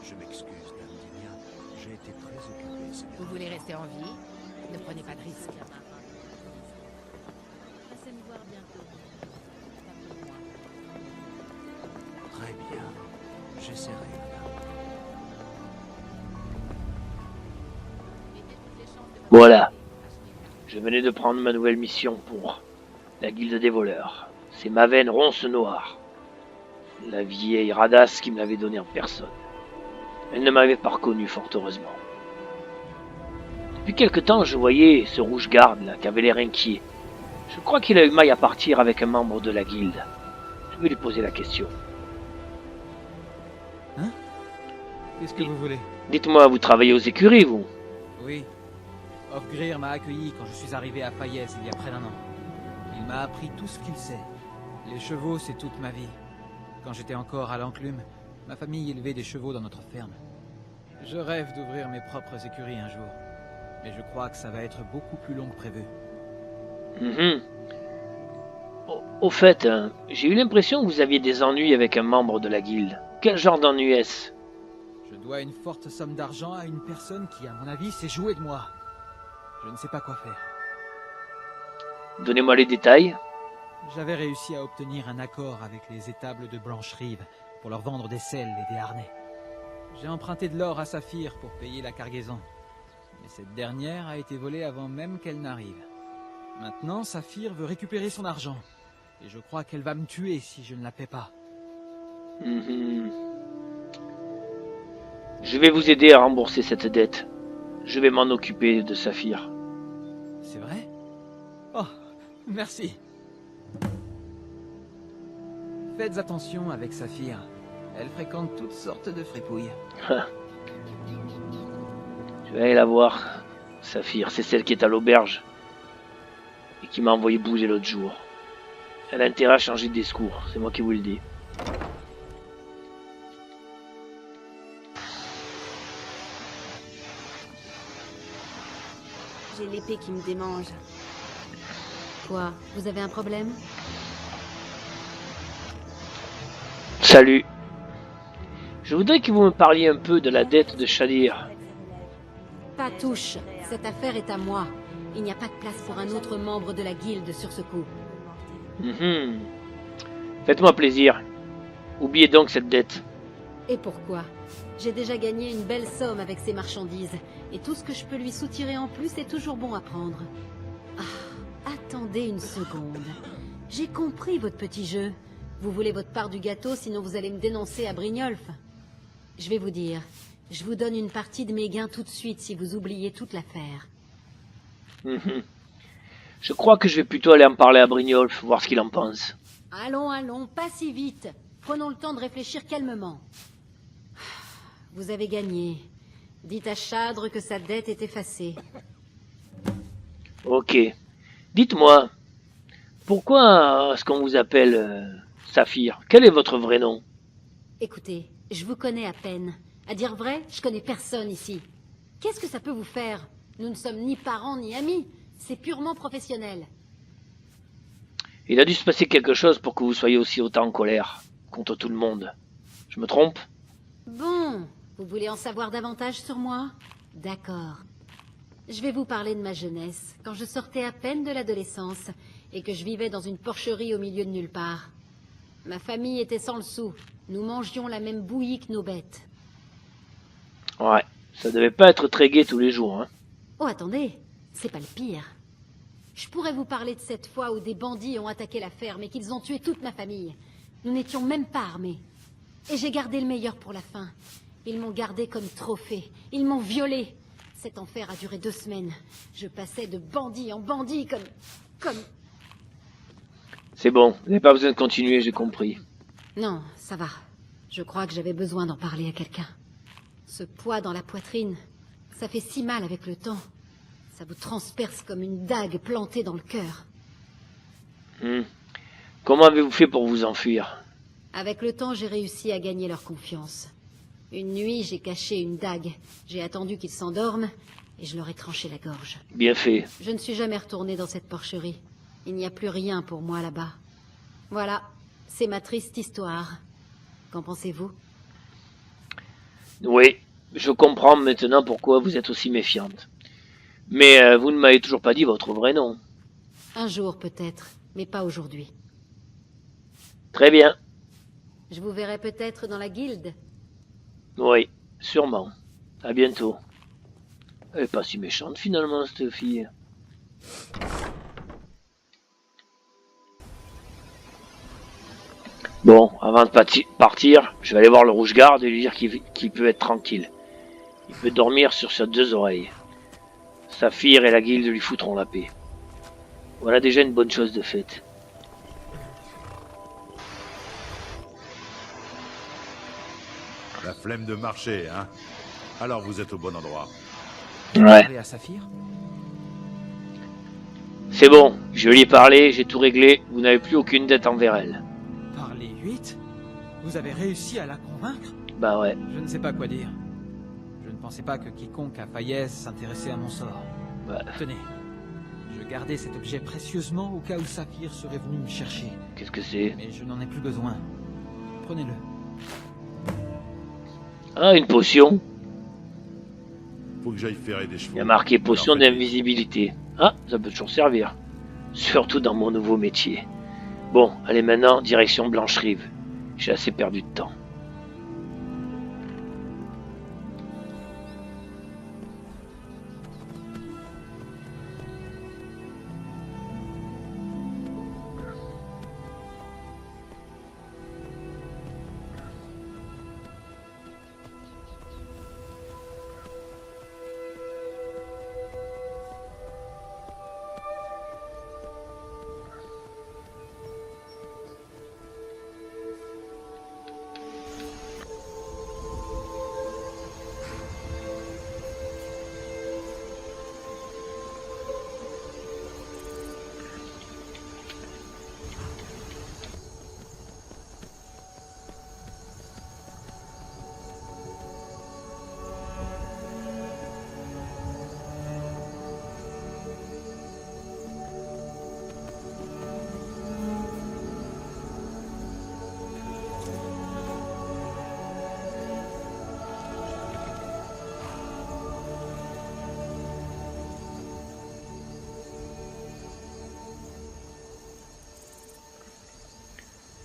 Je m'excuse, Dame Dinia. J'ai été très occupé ces Vous derniers voulez temps. rester en vie? Ne prenez pas de risques. Passez me voir bientôt. Pas pour moi. Très bien. J'essaierai, madame. Voilà. Je venais de prendre ma nouvelle mission pour la guilde des voleurs. C'est Maven Ronce Noire. La vieille radasse qui me l'avait donnée en personne. Elle ne m'avait pas reconnu, fort heureusement. Depuis quelque temps, je voyais ce rouge-garde là, qui avait l'air inquiet. Je crois qu'il a eu maille à partir avec un membre de la guilde. Je vais lui poser la question. Hein? Qu'est-ce que vous voulez? Dites-moi, vous travaillez aux écuries, vous? Oui. Ofgrir m'a accueilli quand je suis arrivé à Fayez il y a près d'1 an. Il m'a appris tout ce qu'il sait. Les chevaux, c'est toute ma vie. Quand j'étais encore à l'enclume, ma famille élevait des chevaux dans notre ferme. Je rêve d'ouvrir mes propres écuries un jour. Mais je crois que ça va être beaucoup plus long que prévu. Au fait, hein, j'ai eu l'impression que vous aviez des ennuis avec un membre de la guilde. Quel genre d'ennui est-ce? Je dois une forte somme d'argent à une personne qui, à mon avis, s'est jouée de moi. Je ne sais pas quoi faire. Donnez-moi les détails. J'avais réussi à obtenir un accord avec les étables de Blanche-Rive pour leur vendre des selles et des harnais. J'ai emprunté de l'or à Saphir pour payer la cargaison. Mais cette dernière a été volée avant même qu'elle n'arrive. Maintenant, Saphir veut récupérer son argent. Et je crois qu'elle va me tuer si je ne la paie pas. Je vais vous aider à rembourser cette dette. Je vais m'en occuper de Saphir. C'est vrai? Oh, merci. Faites attention avec Saphir. Elle fréquente toutes sortes de fripouilles. Je vais aller la voir. Saphir, c'est celle qui est à l'auberge. Et qui m'a envoyé bouger l'autre jour. Elle a intérêt à changer de discours, c'est moi qui vous le dis. J'ai l'épée qui me démange. Quoi? Vous avez un problème? Salut. Je voudrais que vous me parliez un peu de la dette de Shadir. Pas touche. Cette affaire est à moi. Il n'y a pas de place pour un autre membre de la guilde sur ce coup. Faites-moi plaisir. Oubliez donc cette dette. Et pourquoi? J'ai déjà gagné une belle somme avec ces marchandises. Et tout ce que je peux lui soutirer en plus est toujours bon à prendre. Ah, attendez une seconde. J'ai compris votre petit jeu. Vous voulez votre part du gâteau, sinon vous allez me dénoncer à Brignolf. Je vais vous dire, je vous donne une partie de mes gains tout de suite si vous oubliez toute l'affaire. Je crois que je vais plutôt aller en parler à Brignolf, voir ce qu'il en pense. Allons, allons, pas si vite. Prenons le temps de réfléchir calmement. Vous avez gagné. Dites à Chadre que sa dette est effacée. Ok. Dites-moi, pourquoi est-ce qu'on vous appelle Saphir? Quel est votre vrai nom? Écoutez, je vous connais à peine. À dire vrai, je connais personne ici. Qu'est-ce que ça peut vous faire? Nous ne sommes ni parents ni amis. C'est purement professionnel. Il a dû se passer quelque chose pour que vous soyez aussi autant en colère contre tout le monde. Je me trompe? Bon, vous voulez en savoir davantage sur moi? D'accord. Je vais vous parler de ma jeunesse, quand je sortais à peine de l'adolescence et que je vivais dans une porcherie au milieu de nulle part. Ma famille était sans le sou. Nous mangions la même bouillie que nos bêtes. Ouais, ça devait pas être très gai tous les jours, hein. Oh, attendez, c'est pas le pire. Je pourrais vous parler de cette fois où des bandits ont attaqué la ferme et qu'ils ont tué toute ma famille. Nous n'étions même pas armés. Et j'ai gardé le meilleur pour la fin. Ils m'ont gardé comme trophée. Ils m'ont violé. Cet enfer a duré 2 semaines. Je passais de bandit en bandit comme... C'est bon, vous n'avez pas besoin de continuer, j'ai compris. Non, ça va. Je crois que j'avais besoin d'en parler à quelqu'un. Ce poids dans la poitrine, ça fait si mal avec le temps. Ça vous transperce comme une dague plantée dans le cœur. Comment avez-vous fait pour vous enfuir? Avec le temps, j'ai réussi à gagner leur confiance. Une nuit, j'ai caché une dague. J'ai attendu qu'ils s'endorment et je leur ai tranché la gorge. Bien fait. Je ne suis jamais retourné dans cette porcherie. Il n'y a plus rien pour moi là-bas. Voilà, c'est ma triste histoire. Qu'en pensez-vous? Oui, je comprends maintenant pourquoi vous êtes aussi méfiante. Mais vous ne m'avez toujours pas dit votre vrai nom. Un jour peut-être, mais pas aujourd'hui. Très bien. Je vous verrai peut-être dans la guilde. Oui, sûrement. À bientôt. Elle est pas si méchante finalement, cette fille. Bon, avant de partir, je vais aller voir le rouge-garde et lui dire qu'il peut être tranquille. Il peut dormir sur ses 2 oreilles. Saphir et la guilde lui foutront la paix. Voilà déjà une bonne chose de faite. La flemme de marcher, hein? Alors vous êtes au bon endroit. Ouais. Parler à Saphir? C'est bon, je lui ai parlé, j'ai tout réglé, vous n'avez plus aucune dette envers elle. Par les 8? Vous avez réussi à la convaincre? Bah ouais. Je ne sais pas quoi dire. Je ne pensais pas que quiconque à Fayez s'intéressait à mon sort. Bah, Tenez, je gardais cet objet précieusement au cas où Saphir serait venu me chercher. qu'est-ce que c'est? Mais je n'en ai plus besoin. Prenez-le. Ah, une potion. Faut que j'aille ferrer des chevaux. Il y a marqué potion Alors, faites- d'invisibilité. Ah, ça peut toujours servir. Surtout dans mon nouveau métier. Bon, allez maintenant, direction Blancherive. J'ai assez perdu de temps.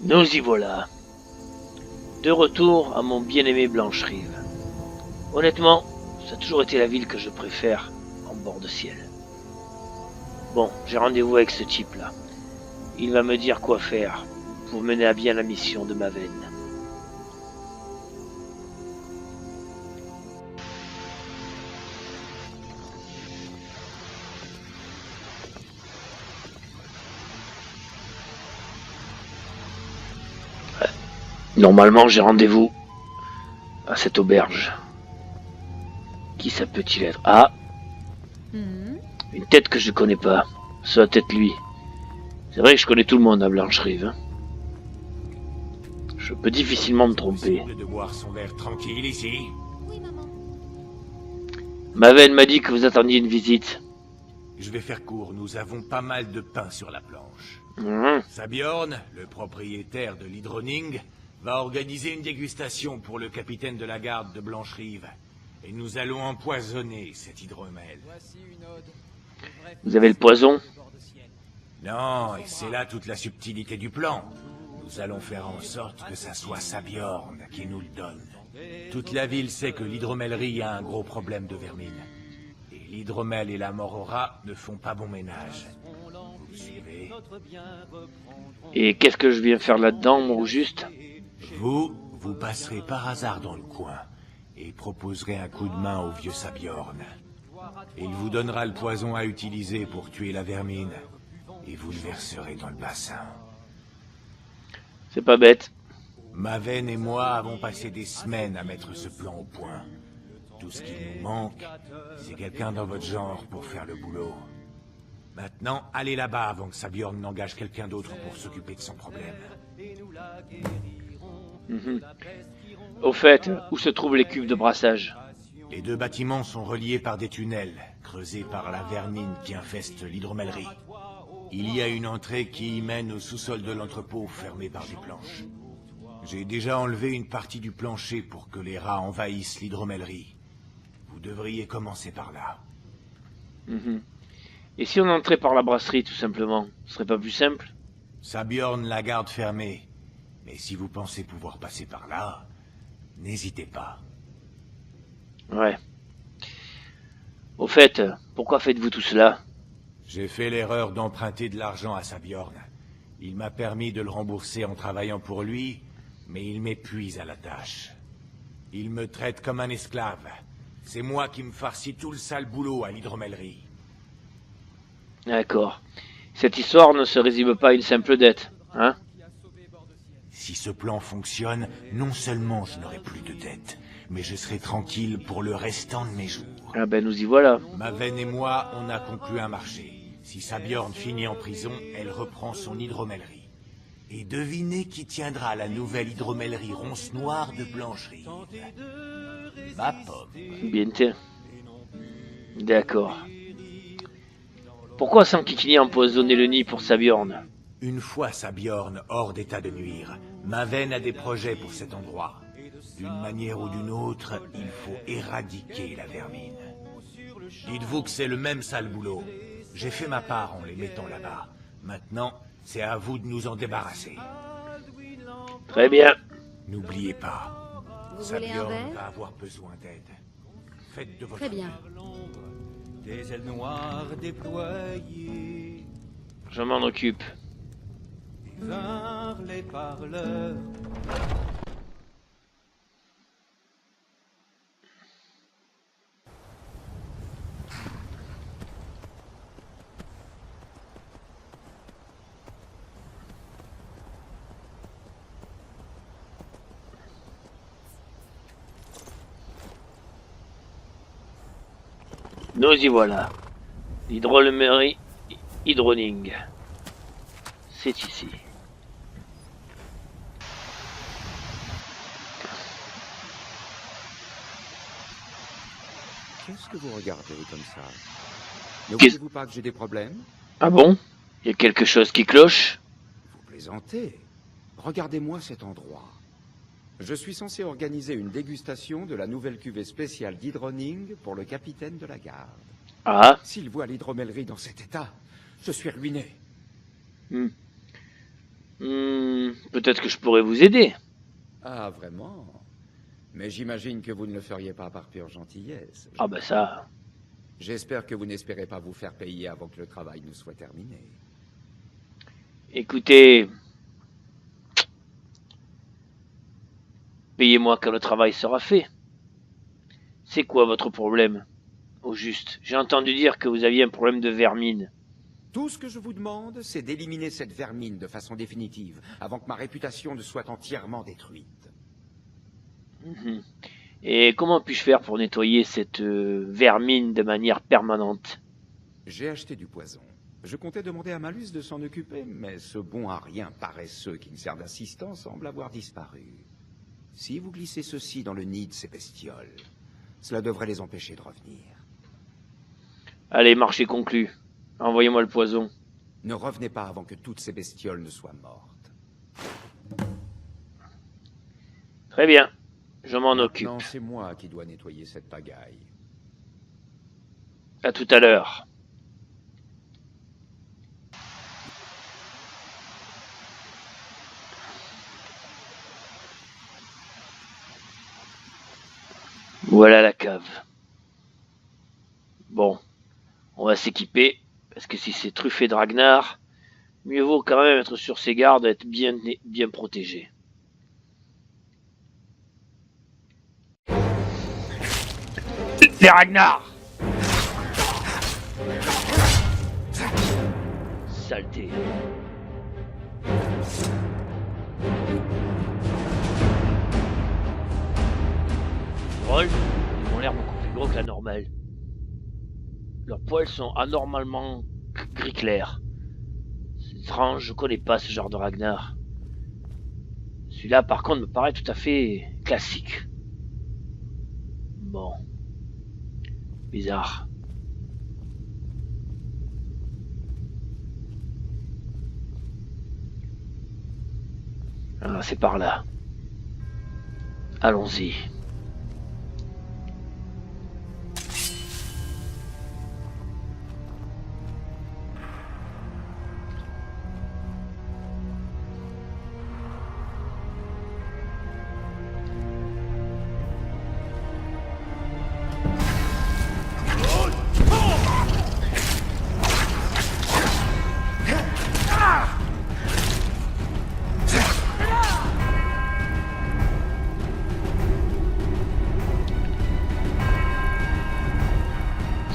Nous y voilà. De retour à mon bien-aimé Blancherive. Honnêtement, ça a toujours été la ville que je préfère en bord de ciel. Bon, j'ai rendez-vous avec ce type-là. Il va me dire quoi faire pour mener à bien la mission de Maven. Normalement, j'ai rendez-vous à cette auberge. Qui ça peut-il être? Ah, une tête que je connais pas. Ça doit être lui. C'est vrai que je connais tout le monde à Blancherive. Hein. Je peux difficilement me tromper. Possible de boire son verre tranquille ici. Maven m'a dit que vous attendiez une visite. Je vais faire court, nous avons pas mal de pain sur la planche. Mmh. Sabjorn, le propriétaire de l'Hydroning, va organiser une dégustation pour le capitaine de la garde de Blancherive. Et nous allons empoisonner cet hydromel. Vous avez le poison? Non, et c'est là toute la subtilité du plan. Nous allons faire en sorte que ça soit Sabjorn qui nous le donne. Toute la ville sait que l'hydromellerie a un gros problème de vermine. Et l'hydromel et la morora ne font pas bon ménage. Vous me suivez? Et qu'est-ce que je viens faire là-dedans, moi, au juste? Vous passerez par hasard dans le coin et proposerez un coup de main au vieux Sabjorn. Il vous donnera le poison à utiliser pour tuer la vermine et vous le verserez dans le bassin. C'est pas bête. Maven et moi avons passé des semaines à mettre ce plan au point. Tout ce qui nous manque, c'est quelqu'un dans votre genre pour faire le boulot. Maintenant, allez là-bas avant que Sabjorn n'engage quelqu'un d'autre pour s'occuper de son problème. Au fait, où se trouvent les cuves de brassage? Les deux bâtiments sont reliés par des tunnels, creusés par la vermine qui infeste l'hydromellerie. Il y a une entrée qui y mène au sous-sol de l'entrepôt fermé par des planches. J'ai déjà enlevé une partie du plancher pour que les rats envahissent l'hydromellerie. Vous devriez commencer par là. Mhm. Et si on entrait par la brasserie, tout simplement, ce serait pas plus simple? Sabjorn la garde fermée. Mais si vous pensez pouvoir passer par là, n'hésitez pas. Ouais. Au fait, pourquoi faites-vous tout cela? J'ai fait l'erreur d'emprunter de l'argent à Sabjorn. Il m'a permis de le rembourser en travaillant pour lui, mais il m'épuise à la tâche. Il me traite comme un esclave. C'est moi qui me farcis tout le sale boulot à l'hydromellerie. D'accord. Cette histoire ne se résume pas à une simple dette, hein? Si ce plan fonctionne, non seulement je n'aurai plus de dette, mais je serai tranquille pour le restant de mes jours. Ah ben nous y voilà. Maven et moi, on a conclu un marché. Si Sabjorn finit en prison, elle reprend son hydromellerie. Et devinez qui tiendra la nouvelle hydromellerie ronce noire de Blancherie. Ma pomme. Bien t'es. D'accord. Pourquoi Sankikini a empoisonné le nid pour Sabjorn? Une fois Sabjorn hors d'état de nuire, Maven a des projets pour cet endroit. D'une manière ou d'une autre, il faut éradiquer la vermine. Dites-vous que c'est le même sale boulot. J'ai fait ma part en les mettant là-bas. Maintenant, c'est à vous de nous en débarrasser. Très bien. N'oubliez pas, Vous voulez un Sabjorn verre? va avoir besoin d'aide. Faites de votre Très bien. Des ailes noires déployées, Je m'en occupe. vinrent les parleurs. Nous y voilà. L'hydromellerie Hydroning. C'est ici. Qu'est-ce que vous regardez comme ça? Ne Qu'est-ce- voyez-vous pas que j'ai des problèmes? Ah bon? Il y a quelque chose qui cloche? Vous plaisantez. Regardez-moi cet endroit. Je suis censé organiser une dégustation de la nouvelle cuvée spéciale d'Hydroning pour le capitaine de la garde. Ah. S'il voit l'hydromellerie dans cet état, je suis ruiné. Peut-être que je pourrais vous aider. Ah, vraiment? Mais j'imagine que vous ne le feriez pas par pure gentillesse. Ah bah ça. J'espère que vous n'espérez pas vous faire payer avant que le travail ne soit terminé. Écoutez. Payez-moi quand le travail sera fait. C'est quoi votre problème? Au juste, j'ai entendu dire que vous aviez un problème de vermine. Tout ce que je vous demande, c'est d'éliminer cette vermine de façon définitive, avant que ma réputation ne soit entièrement détruite. Et comment puis-je faire pour nettoyer cette vermine de manière permanente? J'ai acheté du poison. Je comptais demander à Malus de s'en occuper, mais ce bon à rien paresseux qui me sert d'assistant semble avoir disparu. Si vous glissez ceci dans le nid de ces bestioles, cela devrait les empêcher de revenir. Allez, marché conclu. Envoyez-moi le poison. Ne revenez pas avant que toutes ces bestioles ne soient mortes. Très bien. Je m'en occupe. Non, c'est moi qui dois nettoyer cette pagaille. À tout à l'heure. Voilà la cave. Bon, on va s'équiper, parce que si c'est truffé de Ragnar, mieux vaut quand même être sur ses gardes, être bien protégé. Les Ragnar! Saleté. Drôle, ils ont l'air beaucoup plus gros que la normale. Leurs poils sont anormalement gris clair. C'est étrange, je connais pas ce genre de Ragnar. Celui-là, par contre, me paraît tout à fait classique. Bon. Bizarre. Ah, c'est par là. Allons-y.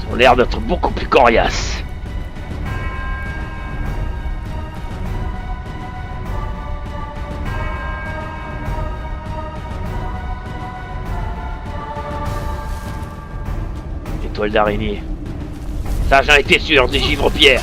Ils ont l'air d'être beaucoup plus coriaces. Étoile d'araignée. Ça, j'en étais sûr, des givre-pierres.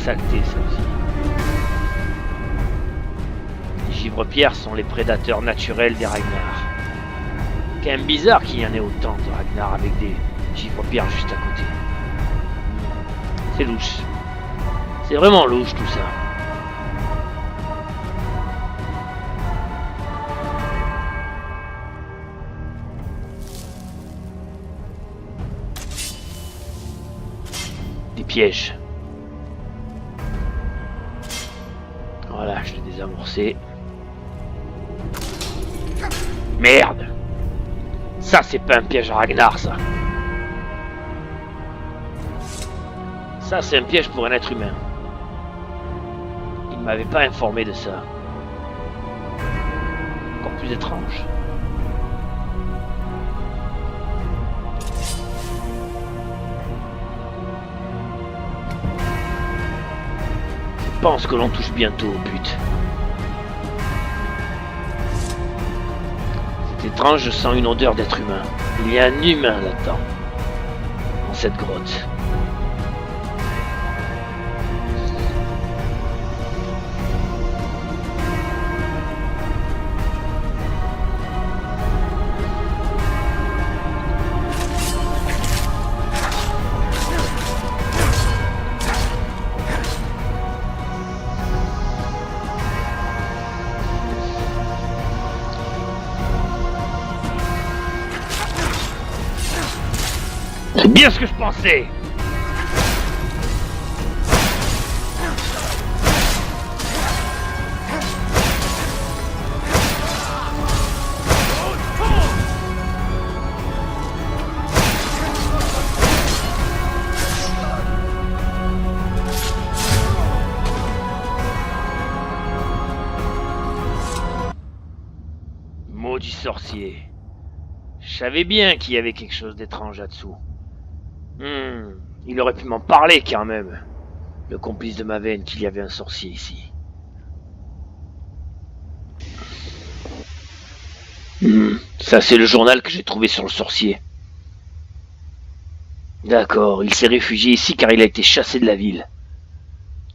Saleté, ça aussi. Les givre-pierres sont les prédateurs naturels des Ragnar. Quand même bizarre qu'il y en ait autant de Ragnar avec des givre-pierres juste à côté. C'est louche. C'est vraiment louche tout ça. Des pièges. Voilà, je l'ai désamorcé. Merde! Ça, c'est pas un piège à Ragnar, ça. Ça, c'est un piège pour un être humain. Il ne m'avait pas informé de ça. Encore plus étrange. Je pense que l'on touche bientôt au but. C'est étrange, je sens une odeur d'être humain. Il y a un humain là-dedans. Dans cette grotte. C'est bien ce que je pensais. Maudit sorcier. Je savais bien qu'il y avait quelque chose d'étrange là-dessous. Il aurait pu m'en parler quand même, le complice de Maven, qu'il y avait un sorcier ici. Ça c'est le journal que j'ai trouvé sur le sorcier. D'accord, il s'est réfugié ici car il a été chassé de la ville.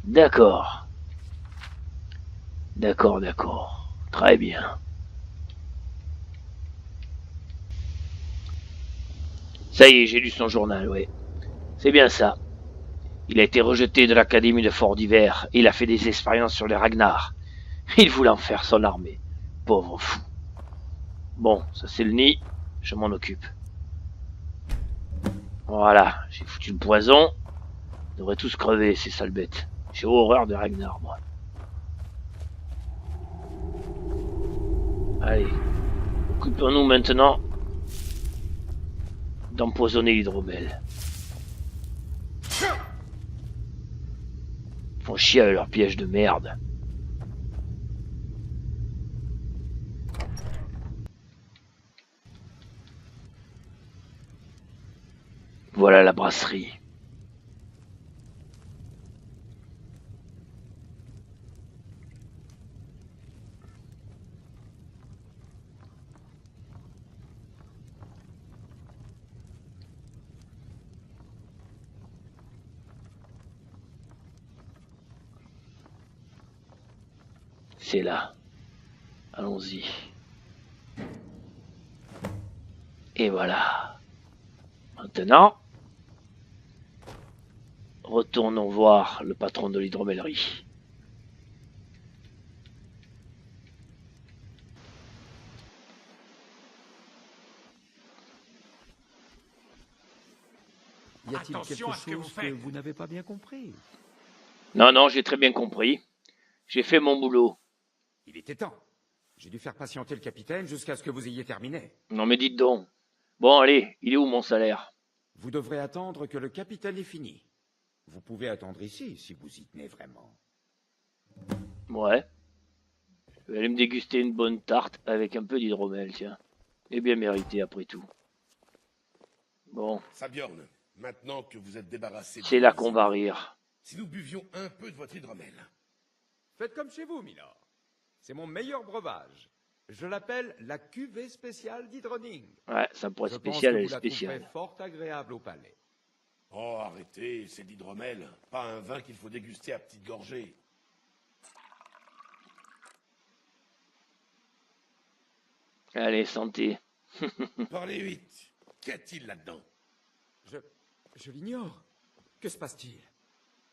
D'accord. D'accord. Très bien. Ça y est, j'ai lu son journal, ouais. C'est bien ça. Il a été rejeté de l'académie de Fort d'Hiver et il a fait des expériences sur les Ragnar. Il voulait en faire son armée. Pauvre fou. Bon, ça c'est le nid, je m'en occupe. Voilà, j'ai foutu le poison. Ils devraient tous crever, ces sales bêtes. J'ai horreur de Ragnar, moi. Allez, occupons-nous maintenant d'empoisonner l'hydromel. Ils font chier avec leurs pièges de merde. Voilà la brasserie. C'est là. Allons-y. Et voilà. Maintenant, retournons voir le patron de l'hydromellerie. Y a-t-il Attention quelque à ce que vous chose que faites. vous n'avez pas bien compris? Non, non, j'ai très bien compris. J'ai fait mon boulot. Il était temps. J'ai dû faire patienter le capitaine jusqu'à ce que vous ayez terminé. Non mais dites donc. Bon, allez, il est où mon salaire? Vous devrez attendre que le capitaine ait fini. Vous pouvez attendre ici, si vous y tenez vraiment. Ouais. Je vais aller me déguster une bonne tarte avec un peu d'hydromel, tiens. Et bien mérité après tout. Bon, Sabjorn, maintenant que vous êtes débarrassé de c'est là qu'on va rire. si nous buvions un peu de votre hydromel. Faites comme chez vous, Milord. C'est mon meilleur breuvage. Je l'appelle la cuvée spéciale d'Hydroning. Ouais, ça pourrait être Je pense spécial, que elle est vous la trouverez spéciale. fort agréable au palais. Oh, arrêtez, c'est de l'hydromel, pas un vin qu'il faut déguster à petites gorgées. Allez, santé. Parlez vite. Qu'y a-t-il là-dedans? Je l'ignore. Que se passe-t-il?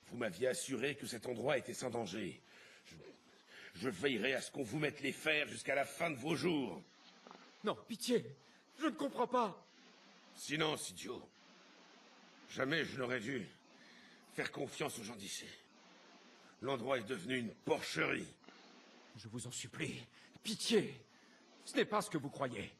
Vous m'aviez assuré que cet endroit était sans danger. Je veillerai à ce qu'on vous mette les fers jusqu'à la fin de vos jours. Non, pitié. Je ne comprends pas. Silence, idiot. Jamais je n'aurais dû faire confiance aux gens d'ici. L'endroit est devenu une porcherie. Je vous en supplie. Pitié. Ce n'est pas ce que vous croyez.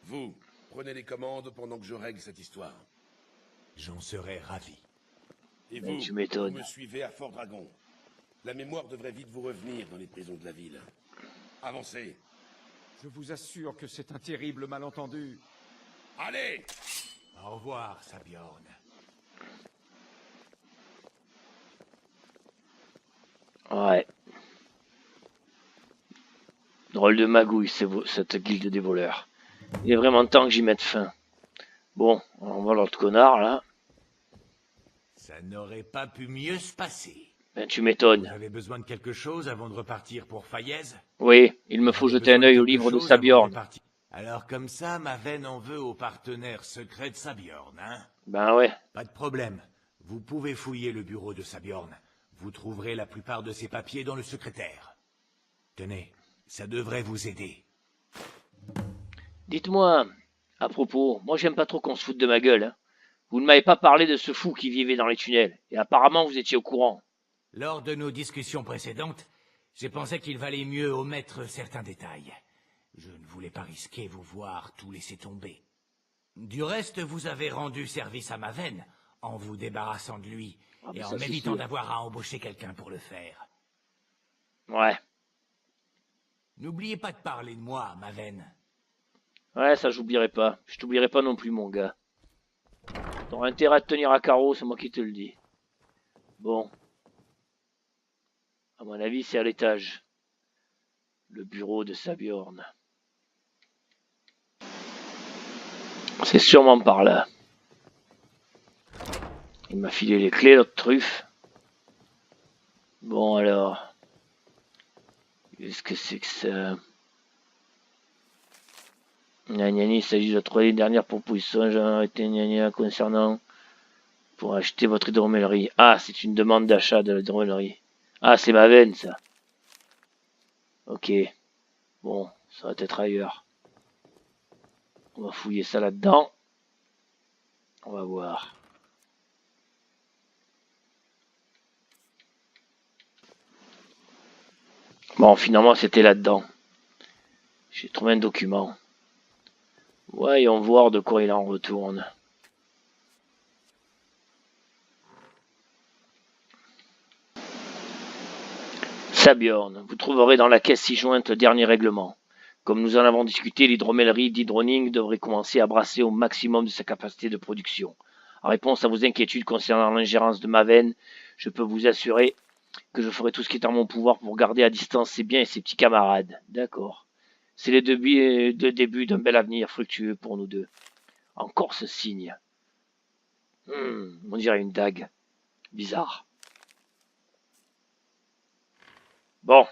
Vous, prenez les commandes pendant que je règle cette histoire. J'en serais ravi. Et Mais vous, tu m'étonnes. vous me suivez à Fort Dragon. La mémoire devrait vite vous revenir dans les prisons de la ville. Avancez. Je vous assure que c'est un terrible malentendu. Allez! Au revoir, Sabjorn. Ouais. Drôle de magouille, cette guilde des voleurs. Il est vraiment temps que j'y mette fin. Bon, on va l'autre connard, là. Ça n'aurait pas pu mieux se passer. Ben, tu Vous m'étonnes. avez besoin de quelque chose avant de repartir pour Fayez? Oui, il me faut Vous avez jeter un besoin œil au quelque livre de chose avant Sabjorn. repartir? Alors comme ça, ma veine en veut au partenaire secret de Sabjorn, hein? Ben ouais. Pas de problème. Vous pouvez fouiller le bureau de Sabjorn. Vous trouverez la plupart de ses papiers dans le secrétaire. Tenez, ça devrait vous aider. Dites-moi, à propos, moi j'aime pas trop qu'on se foute de ma gueule. Hein. Vous ne m'avez pas parlé de ce fou qui vivait dans les tunnels, et apparemment vous étiez au courant. Lors de nos discussions précédentes, j'ai pensé qu'il valait mieux omettre certains détails. Je ne voulais pas risquer vous voir tout laisser tomber. Du reste, vous avez rendu service à ma veine en vous débarrassant de lui Ah, mais et ça, en c'est m'évitant sûr. d'avoir à embaucher quelqu'un pour le faire. Ouais. N'oubliez pas de parler de moi à ma veine. Ouais, ça j'oublierai pas. Je t'oublierai pas non plus, mon gars. T'auras intérêt à te tenir à carreau, c'est moi qui te le dis. Bon. À mon avis, c'est à l'étage. Le bureau de Sabjorn. C'est sûrement par là. Il m'a filé les clés, l'autre truffe. Bon alors. Qu'est-ce que c'est que ça? Il s'agit de la troisième dernière proposition. J'ai arrêté concernant pour acheter votre hydromellerie. Ah, c'est une demande d'achat de l'hydromellerie. Ah, c'est ma veine, ça. Ok. Bon, ça va être ailleurs. On va fouiller ça là-dedans. On va voir. Bon, finalement, c'était là-dedans. J'ai trouvé un document. Voyons voir de quoi il en retourne. Sabjorn, vous trouverez dans la caisse ci-jointe le dernier règlement. Comme nous en avons discuté, l'hydromellerie d'Hydroning devrait commencer à brasser au maximum de sa capacité de production. En réponse à vos inquiétudes concernant l'ingérence de Maven, je peux vous assurer que je ferai tout ce qui est en mon pouvoir pour garder à distance ses biens et ses petits camarades. D'accord. C'est le début d'un bel avenir fructueux pour nous deux. Encore ce signe. On dirait une dague. Bizarre. Bon,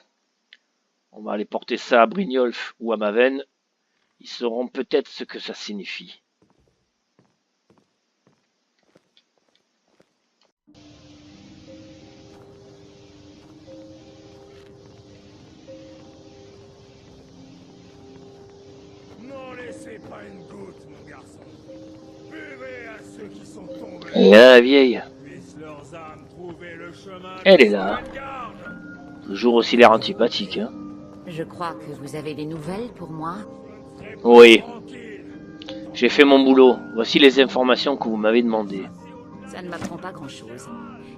on va aller porter ça à Brynjolf ou à Maven. Ils sauront peut-être ce que ça signifie. N'en laissez pas une goutte, mon garçon. Buvez à ceux qui sont tombés. Et là, la vieille, Puissent leurs âmes trouver le chemin. elle de est là. sauvegarde. Toujours aussi l'air antipathique, hein. Je crois que vous avez des nouvelles pour moi. Oui, Tranquille. j'ai fait mon boulot. Voici les informations que vous m'avez demandées. Ça ne m'apprend pas grand-chose.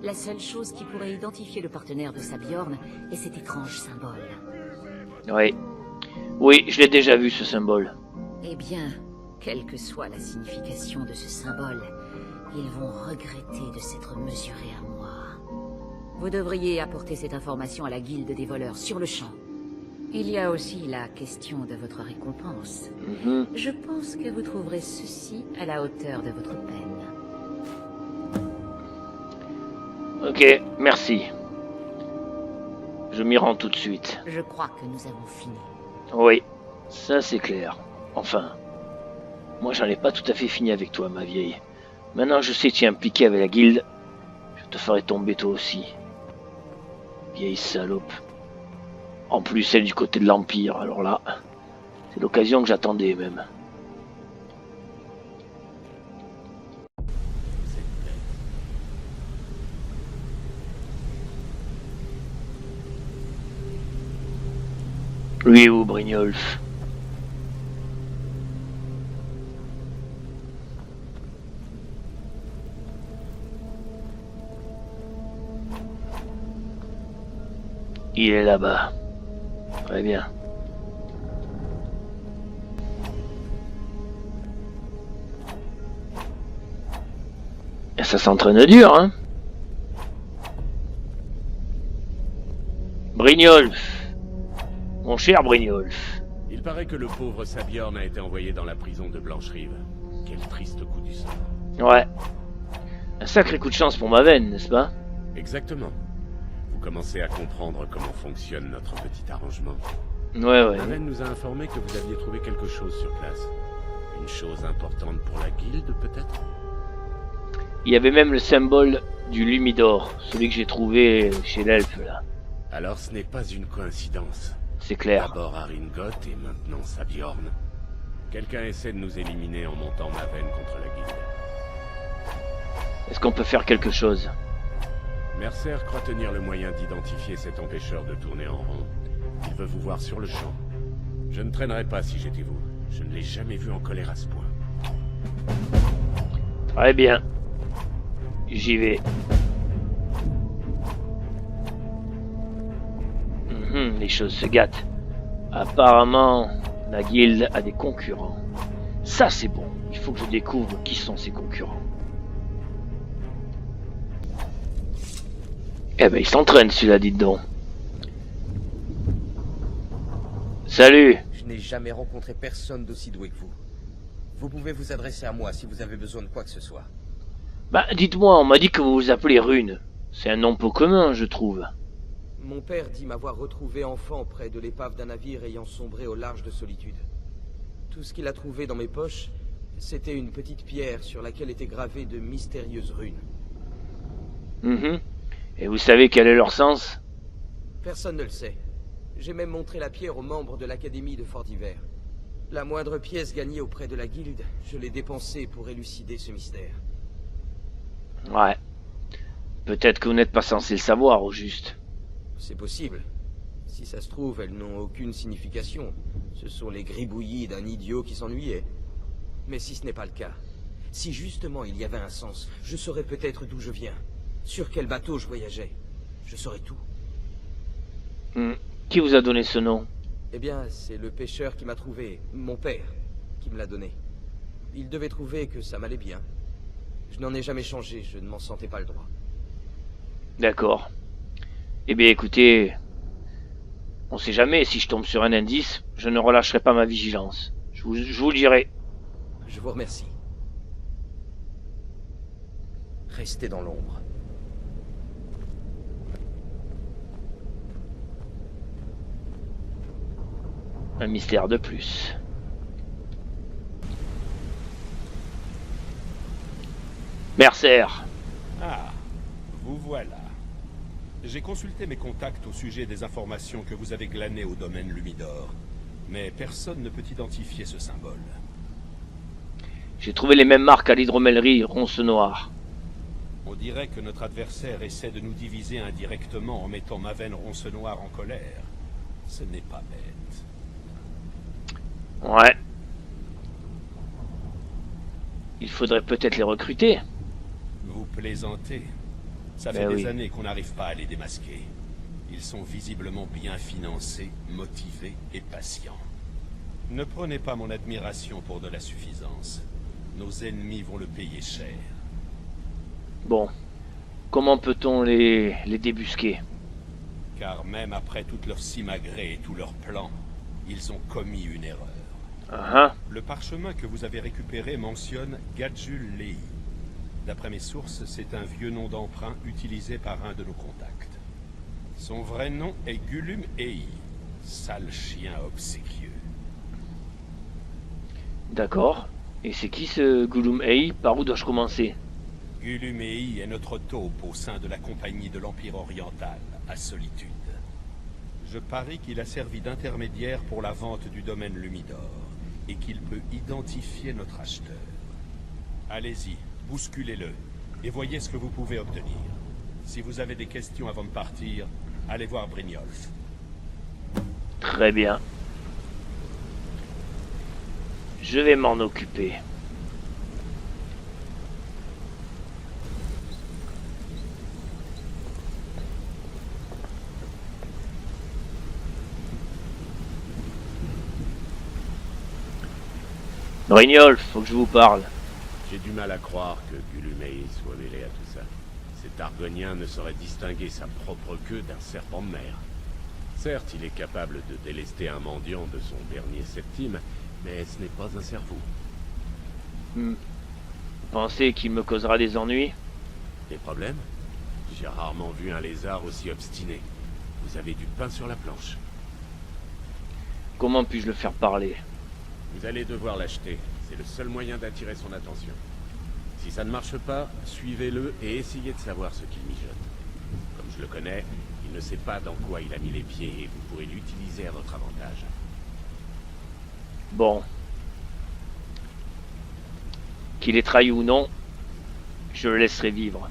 La seule chose qui pourrait identifier le partenaire de Sabjorn est cet étrange symbole. Oui. Oui, je l'ai déjà vu, ce symbole. Eh bien, quelle que soit la signification de ce symbole, ils vont regretter de s'être mesurés à moi. Vous devriez apporter cette information à la guilde des voleurs sur le champ. Il y a aussi la question de votre récompense. Mhm. Je pense que vous trouverez ceci à la hauteur de votre peine. Ok, merci. Je m'y rends tout de suite. Je crois que nous avons fini. Oui, ça c'est clair. Enfin, moi j'en ai pas tout à fait fini avec toi, ma vieille. Maintenant je sais que tu es impliqué avec la guilde, je te ferai tomber toi aussi. Vieille salope. En plus, elle est du côté de l'Empire, alors là, c'est l'occasion que j'attendais même. Lui est où, Brynjolf? Il est là-bas. Très bien. Et ça s'entraîne dur, hein? Brynjolf. Mon cher Brynjolf. Il paraît que le pauvre Sabjorn a été envoyé dans la prison de Blancherive. Quel triste coup du sort. Ouais. Un sacré coup de chance pour Maven, n'est-ce pas? Exactement. Vous commencez à comprendre comment fonctionne notre petit arrangement. Ouais. Maven nous a informé que vous aviez trouvé quelque chose sur place. Une chose importante pour la guilde, peut-être? Il y avait même le symbole du Lumidor, celui que j'ai trouvé chez l'elfe, là. Alors ce n'est pas une coïncidence. C'est clair. D'abord Aringoth et maintenant Sabjorn. Quelqu'un essaie de nous éliminer en montant Maven contre la guilde. Est-ce qu'on peut faire quelque chose? Mercer croit tenir le moyen d'identifier cet empêcheur de tourner en rond. Il veut vous voir sur le champ. Je ne traînerai pas si j'étais vous. Je ne l'ai jamais vu en colère à ce point. Très bien. J'y vais. Les choses se gâtent. Apparemment, la guilde a des concurrents. Ça, c'est bon. Il faut que je découvre qui sont ces concurrents. Eh ben, il s'entraîne, celui-là, dites donc. Salut. Je n'ai jamais rencontré personne d'aussi doué que vous. Vous pouvez vous adresser à moi si vous avez besoin de quoi que ce soit. Bah, dites-moi, on m'a dit que vous vous appelez Rune. C'est un nom peu commun, je trouve. Mon père dit m'avoir retrouvé enfant près de l'épave d'un navire ayant sombré au large de Solitude. Tout ce qu'il a trouvé dans mes poches, c'était une petite pierre sur laquelle étaient gravées de mystérieuses runes. Et vous savez quel est leur sens? Personne ne le sait. J'ai même montré la pierre aux membres de l'Académie de Fort d'Hiver. La moindre pièce gagnée auprès de la guilde, je l'ai dépensée pour élucider ce mystère. Ouais. Peut-être que vous n'êtes pas censé le savoir, au juste. C'est possible. Si ça se trouve, elles n'ont aucune signification. Ce sont les gribouillis d'un idiot qui s'ennuyait. Mais si ce n'est pas le cas, si justement il y avait un sens, je saurais peut-être d'où je viens, sur quel bateau je voyageais. Je saurais tout. Qui vous a donné ce nom? Eh bien, c'est le pêcheur qui m'a trouvé, mon père, qui me l'a donné. Il devait trouver que ça m'allait bien. Je n'en ai jamais changé, je ne m'en sentais pas le droit. D'accord. Eh bien, écoutez, on sait jamais, si je tombe sur un indice, je ne relâcherai pas ma vigilance. Je vous le dirai. Je vous remercie. Restez dans l'ombre. Un mystère de plus. Mercer. Ah, vous voilà. J'ai consulté mes contacts au sujet des informations que vous avez glanées au domaine Lumidor, mais personne ne peut identifier ce symbole. J'ai trouvé les mêmes marques à l'hydromellerie Ronce Noire. On dirait que notre adversaire essaie de nous diviser indirectement en mettant Maven Ronce Noire en colère. Ce n'est pas bête. Ouais. Il faudrait peut-être les recruter. Vous plaisantez. Ça Ben fait des oui. années qu'on n'arrive pas à les démasquer. Ils sont visiblement bien financés, motivés et patients. Ne prenez pas mon admiration pour de la suffisance. Nos ennemis vont le payer cher. Bon. Comment peut-on les débusquer? Car même après toutes leurs simagrées et tous leurs plans, ils ont commis une erreur. Le parchemin que vous avez récupéré mentionne Gadjul Lei. D'après mes sources, c'est un vieux nom d'emprunt utilisé par un de nos contacts. Son vrai nom est Gulum Ei, sale chien obséquieux. D'accord. Et c'est qui ce Gulum Ei? Par où dois-je commencer? Gulum Ei est notre taupe au sein de la compagnie de l'Empire oriental, à Solitude. Je parie qu'il a servi d'intermédiaire pour la vente du domaine Lumidor, et qu'il peut identifier notre acheteur. Allez-y, bousculez-le, et voyez ce que vous pouvez obtenir. Si vous avez des questions avant de partir, allez voir Brynjolf. Très bien. Je vais m'en occuper. Brynjolf, faut que je vous parle. J'ai du mal à croire que Gulumei soit mêlé à tout ça. Cet Argonien ne saurait distinguer sa propre queue d'un serpent de mer. Certes, il est capable de délester un mendiant de son dernier septime, mais ce n'est pas un cerveau. Vous pensez qu'il me causera des ennuis? Des problèmes? J'ai rarement vu un lézard aussi obstiné. Vous avez du pain sur la planche. Comment puis-je le faire parler? Vous allez devoir l'acheter. C'est le seul moyen d'attirer son attention. Si ça ne marche pas, suivez-le et essayez de savoir ce qu'il mijote. Comme je le connais, il ne sait pas dans quoi il a mis les pieds et vous pourrez l'utiliser à votre avantage. Bon. Qu'il ait trahi ou non, je le laisserai vivre.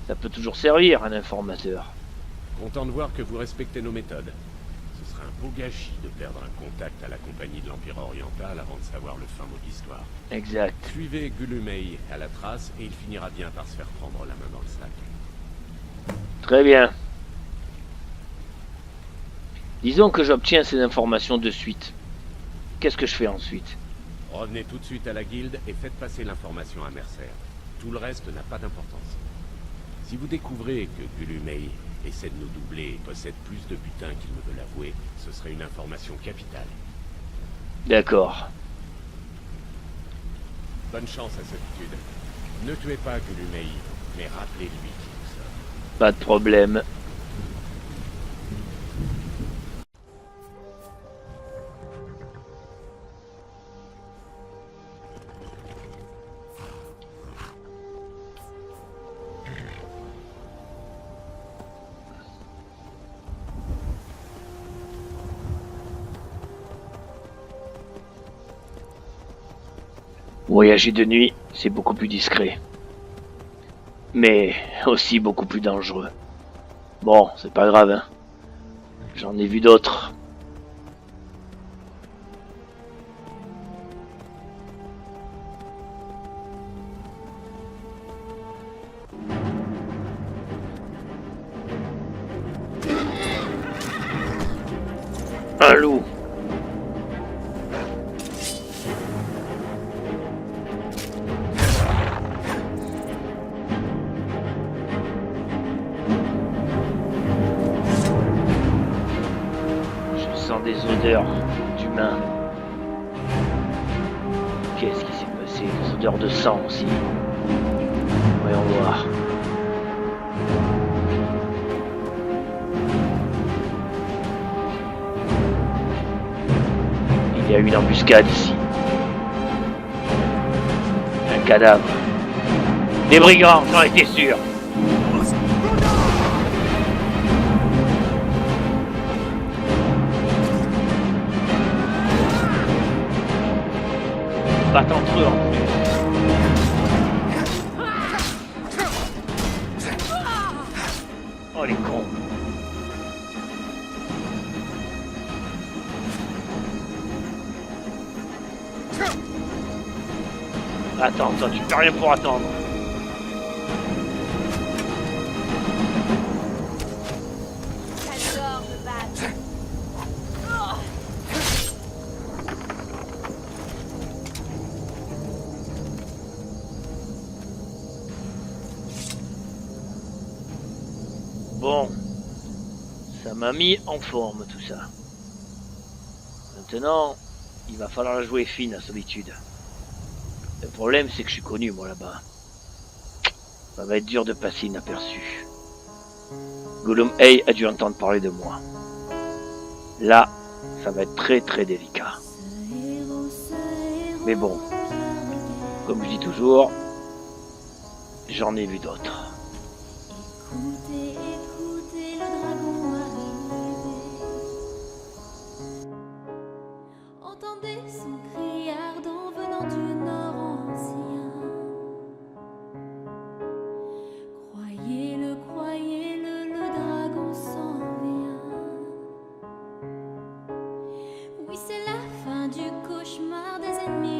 Ça peut toujours servir, un informateur. Content de voir que vous respectez nos méthodes. Ce serait un beau gâchis de perdre un contact à la compagnie de l'Empire oriental avant de savoir le fin mot de l'histoire. Exact. Suivez Gulumei à la trace et il finira bien par se faire prendre la main dans le sac. Très bien. Disons que j'obtiens ces informations de suite. Qu'est-ce que je fais ensuite? Revenez tout de suite à la guilde et faites passer l'information à Mercer. Tout le reste n'a pas d'importance. Si vous découvrez que Gulumei essaie de nous doubler et possède plus de butin qu'il ne veut l'avouer, ce serait une information capitale. D'accord. Bonne chance à cette étude. Ne tuez pas Gulumei, mais rappelez-lui qui nous sommes. Pas de problème. Voyager de nuit, c'est beaucoup plus discret. Mais aussi beaucoup plus dangereux. Bon, c'est pas grave, hein. J'en ai vu d'autres. Un loup. Des odeurs d'humains. Qu'est-ce qui s'est passé? Des odeurs de sang aussi. Voyons voir. Il y a une embuscade ici. Un cadavre. Des brigands, j'en étais sûr. Ils battent entre eux en plus. Oh les cons. Attends, tu peux rien pour attendre. J'adore me battre. Bon, ça m'a mis en forme tout ça. Maintenant, il va falloir la jouer fine à Solitude. Le problème, c'est que je suis connu, moi, là-bas. Ça va être dur de passer inaperçu. Gollum Hay a dû entendre parler de moi. Là, ça va être très très délicat. Mais bon, comme je dis toujours, j'en ai vu d'autres. Écoutez, écoutez le dragon arriver. Entendez son cri ardent venant du nord ancien. Croyez-le, le dragon s'en vient. Oui, c'est la fin du cauchemar des ennemis.